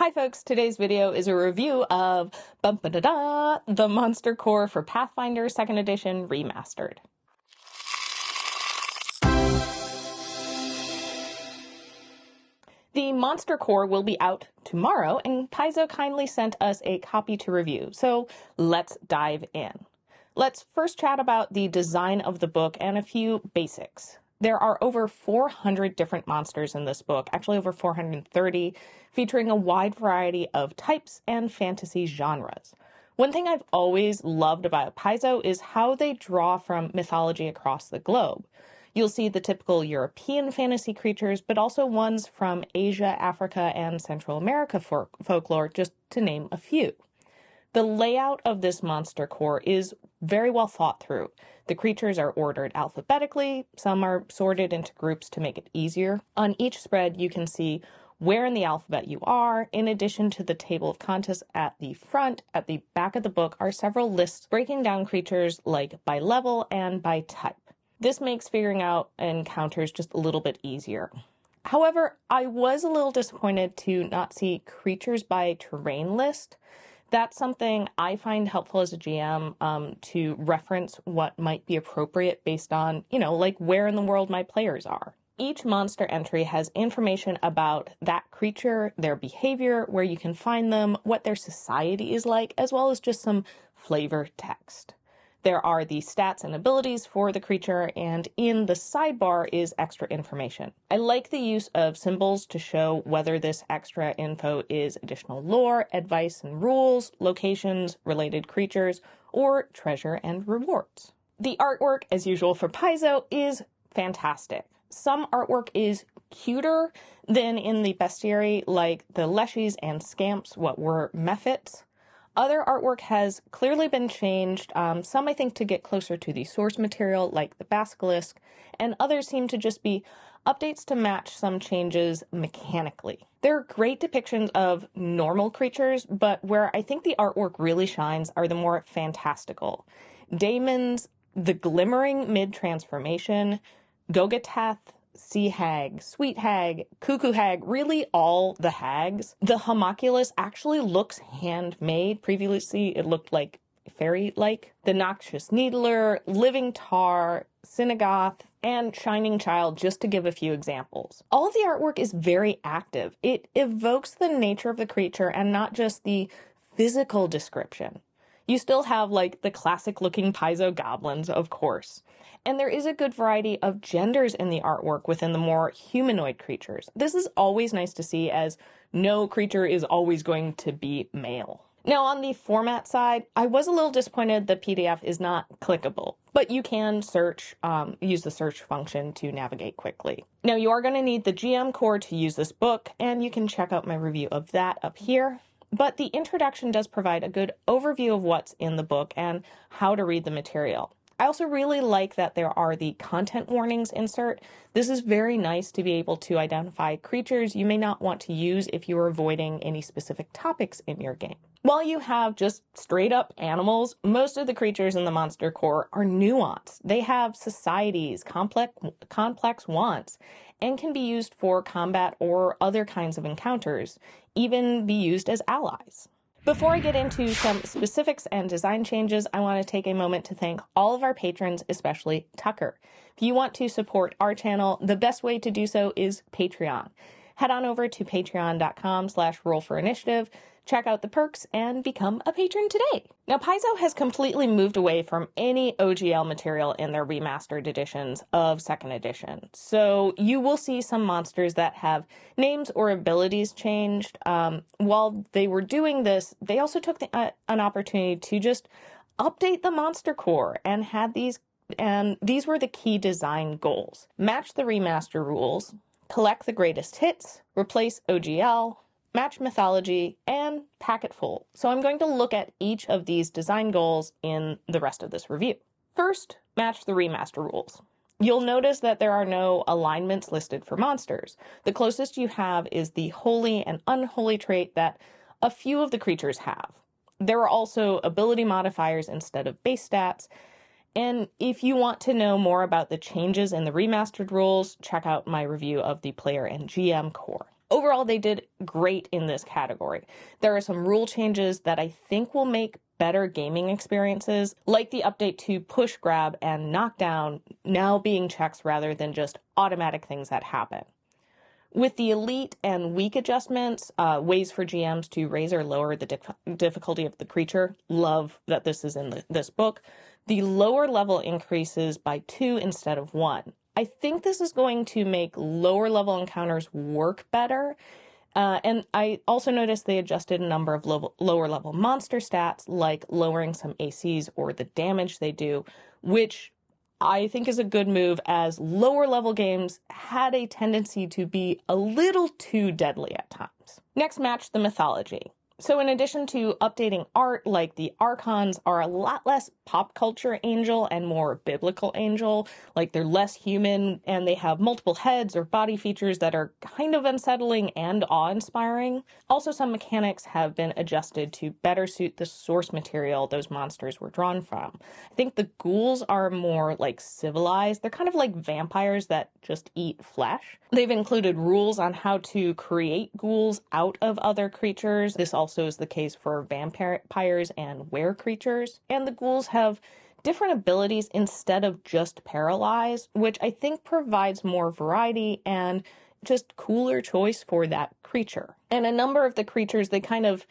Hi folks, today's video is a review of the Monster Core for Pathfinder 2nd Edition Remastered. The Monster Core will be out tomorrow, and Paizo kindly sent us a copy to review, so let's dive in. Let's first chat about the design of the book and a few basics. There are over 400 different monsters in this book, actually over 430, featuring a wide variety of types and fantasy genres. One thing I've always loved about Paizo is how they draw from mythology across the globe. You'll see the typical European fantasy creatures, but also ones from Asia, Africa, and Central America folklore, just to name a few. The layout of this monster core is very well thought through. The creatures are ordered alphabetically, some are sorted into groups to make it easier. On each spread, you can see where in the alphabet you are. In addition to the table of contents at the front, at the back of the book are several lists breaking down creatures like by level and by type. This makes figuring out encounters just a little bit easier. However, I was a little disappointed to not see creatures by terrain list. That's something I find helpful as a GM to reference what might be appropriate based on, like where in the world my players are. Each monster entry has information about that creature, their behavior, where you can find them, what their society is like, as well as just some flavor text. There are the stats and abilities for the creature, and in the sidebar is extra information. I like the use of symbols to show whether this extra info is additional lore, advice and rules, locations, related creatures, or treasure and rewards. The artwork, as usual for Paizo, is fantastic. Some artwork is cuter than in the Bestiary, like the leshies and scamps, what were mephits. Other artwork has clearly been changed, some I think to get closer to the source material, like the basilisk, and others seem to just be updates to match some changes mechanically. There are great depictions of normal creatures, but where I think the artwork really shines are the more fantastical. Daemons, the glimmering mid-transformation, Gogatath, Sea Hag, Sweet Hag, Cuckoo Hag, really all the hags. The homunculus actually looks handmade. Previously, it looked like fairy-like. The Noxious Needler, Living Tar, Synagoth, and Shining Child, just to give a few examples. All of the artwork is very active. It evokes the nature of the creature and not just the physical description. You still have, like, the classic-looking Paizo goblins, of course. And there is a good variety of genders in the artwork within the more humanoid creatures. This is always nice to see, as no creature is always going to be male. Now, on the format side, I was a little disappointed the PDF is not clickable, but you can search, use the search function to navigate quickly. Now, you are going to need the GM core to use this book, and you can check out my review of that up here. But the introduction does provide a good overview of what's in the book and how to read the material. I also really like that there are the content warnings insert. This is very nice to be able to identify creatures you may not want to use if you are avoiding any specific topics in your game. While you have just straight up animals, most of the creatures in the monster core are nuanced. They have societies, complex wants, and can be used for combat or other kinds of encounters, even be used as allies. Before I get into some specifics and design changes, I want to take a moment to thank all of our patrons, especially Tucker. If you want to support our channel, the best way to do so is Patreon. Head on over to patreon.com/rollforinitiative, check out the perks, and become a patron today. Now, Paizo has completely moved away from any OGL material in their remastered editions of 2nd edition. So you will see some monsters that have names or abilities changed. While they were doing this, they also took an opportunity to just update the monster core and had these were the key design goals. Match the remaster rules, collect the greatest hits, replace OGL, match mythology, and pack it full. So I'm going to look at each of these design goals in the rest of this review. First, match the remaster rules. You'll notice that there are no alignments listed for monsters. The closest you have is the holy and unholy trait that a few of the creatures have. There are also ability modifiers instead of base stats. And if you want to know more about the changes in the remastered rules, check out my review of the player and GM core. Overall, they did great in this category. There are some rule changes that I think will make better gaming experiences, like the update to push, grab, and knockdown now being checks rather than just automatic things that happen. With the elite and weak adjustments, ways for GMs to raise or lower the difficulty of the creature, love that this is in this book. The lower level increases by 2 instead of 1. I think this is going to make lower level encounters work better. And I also noticed they adjusted a number of lower level monster stats, like lowering some ACs or the damage they do, which I think is a good move, as lower level games had a tendency to be a little too deadly at times. Next match, the Mythology. So in addition to updating art, like the Archons are a lot less pop culture angel and more biblical angel, like they're less human and they have multiple heads or body features that are kind of unsettling and awe-inspiring. Also, some mechanics have been adjusted to better suit the source material those monsters were drawn from. I think the ghouls are more like civilized. They're kind of like vampires that just eat flesh. They've included rules on how to create ghouls out of other creatures. This also is the case for vampires and were creatures. And the ghouls have different abilities instead of just paralyzed, which I think provides more variety and just cooler choice for that creature. And a number of the creatures, they kind of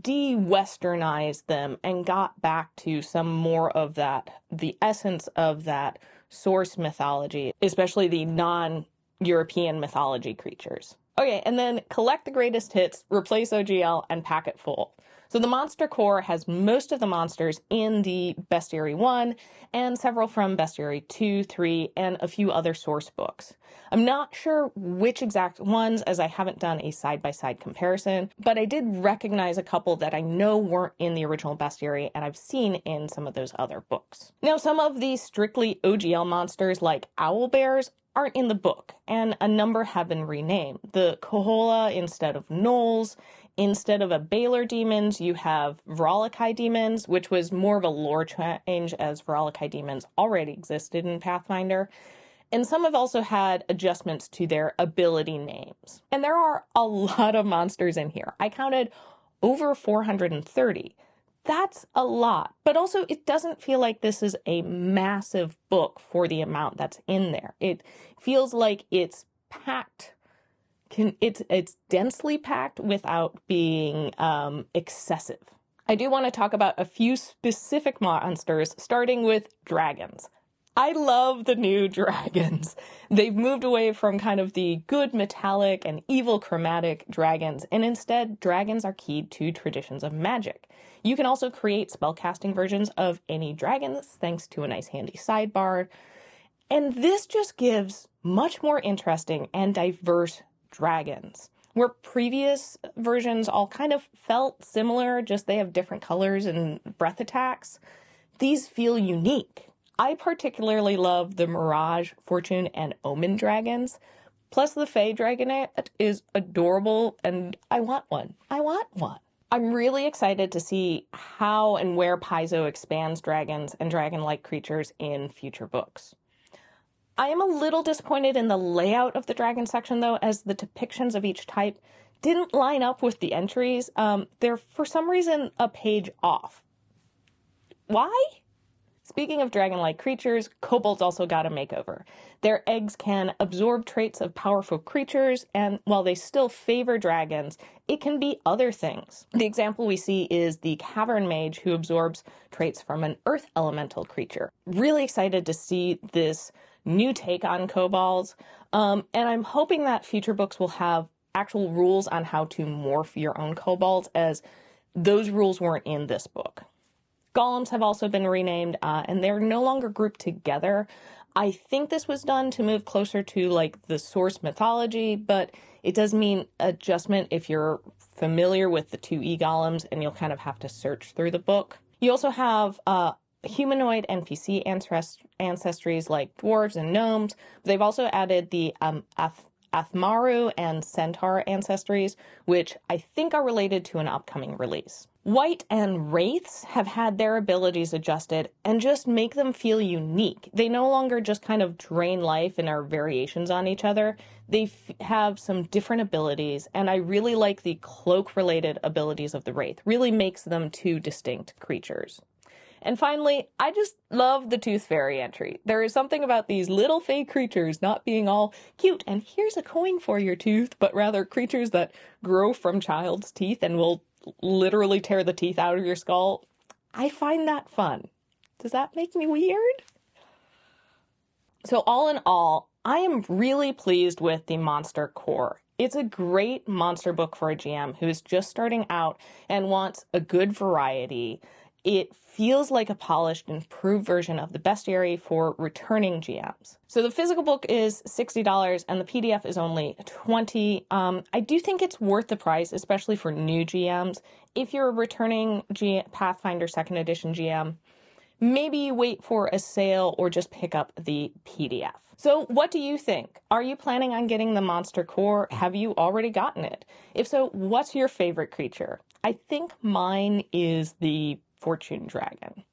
de-westernized them and got back to some more of that, the essence of that source mythology, especially the non-European mythology creatures. Okay, and then collect the greatest hits, replace OGL, and pack it full. So the Monster Core has most of the monsters in the Bestiary 1, and several from Bestiary 2, 3, and a few other source books. I'm not sure which exact ones, as I haven't done a side-by-side comparison, but I did recognize a couple that I know weren't in the original Bestiary, and I've seen in some of those other books. Now, some of these strictly OGL monsters, like owl bears, aren't in the book, and a number have been renamed. The Kohola instead of gnolls. Instead of a Baylor demons, you have Vrolikai demons, which was more of a lore change, as Vrolikai demons already existed in Pathfinder. And some have also had adjustments to their ability names. And there are a lot of monsters in here. I counted over 430. That's a lot, but also it doesn't feel like this is a massive book for the amount that's in there. It feels like it's packed. It's densely packed without being excessive. I do want to talk about a few specific monsters, starting with dragons. I love the new dragons. They've moved away from kind of the good metallic and evil chromatic dragons, and instead dragons are keyed to traditions of magic. You can also create spellcasting versions of any dragons thanks to a nice handy sidebar. And this just gives much more interesting and diverse dragons. Where previous versions all kind of felt similar, just they have different colors and breath attacks, these feel unique. I particularly love the Mirage, Fortune, and Omen dragons. Plus the Fey Dragonette is adorable, and I want one. I'm really excited to see how and where Paizo expands dragons and dragon-like creatures in future books. I am a little disappointed in the layout of the dragon section, though, as the depictions of each type didn't line up with the entries. They're, for some reason, a page off. Why? Speaking of dragon-like creatures, kobolds also got a makeover. Their eggs can absorb traits of powerful creatures, and while they still favor dragons, it can be other things. The example we see is the Cavern Mage, who absorbs traits from an earth elemental creature. Really excited to see this new take on kobolds, and I'm hoping that future books will have actual rules on how to morph your own kobolds, as those rules weren't in this book. Golems have also been renamed, and they're no longer grouped together. I think this was done to move closer to like the source mythology, but it does mean adjustment if you're familiar with the 2E golems, and you'll kind of have to search through the book. You also have humanoid NPC ancestries like dwarves and gnomes. They've also added the Athmaru and Centaur ancestries, which I think are related to an upcoming release. White and Wraiths have had their abilities adjusted and just make them feel unique. They no longer just kind of drain life and are variations on each other. They have some different abilities, and I really like the cloak-related abilities of the Wraith. Really makes them two distinct creatures. And finally, I just love the Tooth Fairy entry. There is something about these little fey creatures not being all cute and here's a coin for your tooth, but rather creatures that grow from child's teeth and will literally tear the teeth out of your skull. I find that fun. Does that make me weird? So all in all, I am really pleased with the Monster Core. It's a great monster book for a GM who is just starting out and wants a good variety. It feels like a polished, improved version of the Bestiary for returning GMs. So the physical book is $60 and the PDF is only $20. I do think it's worth the price, especially for new GMs. If you're a returning Pathfinder 2nd edition GM, maybe you wait for a sale or just pick up the PDF. So what do you think? Are you planning on getting the Monster Core? Have you already gotten it? If so, what's your favorite creature? I think mine is the Fortune Dragon.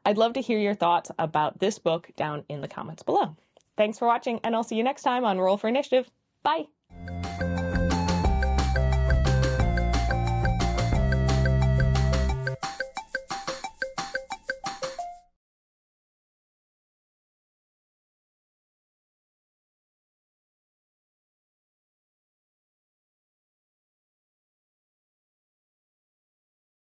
I'd love to hear your thoughts about this book down in the comments below. Thanks for watching, and I'll see you next time on Roll for Initiative. Bye!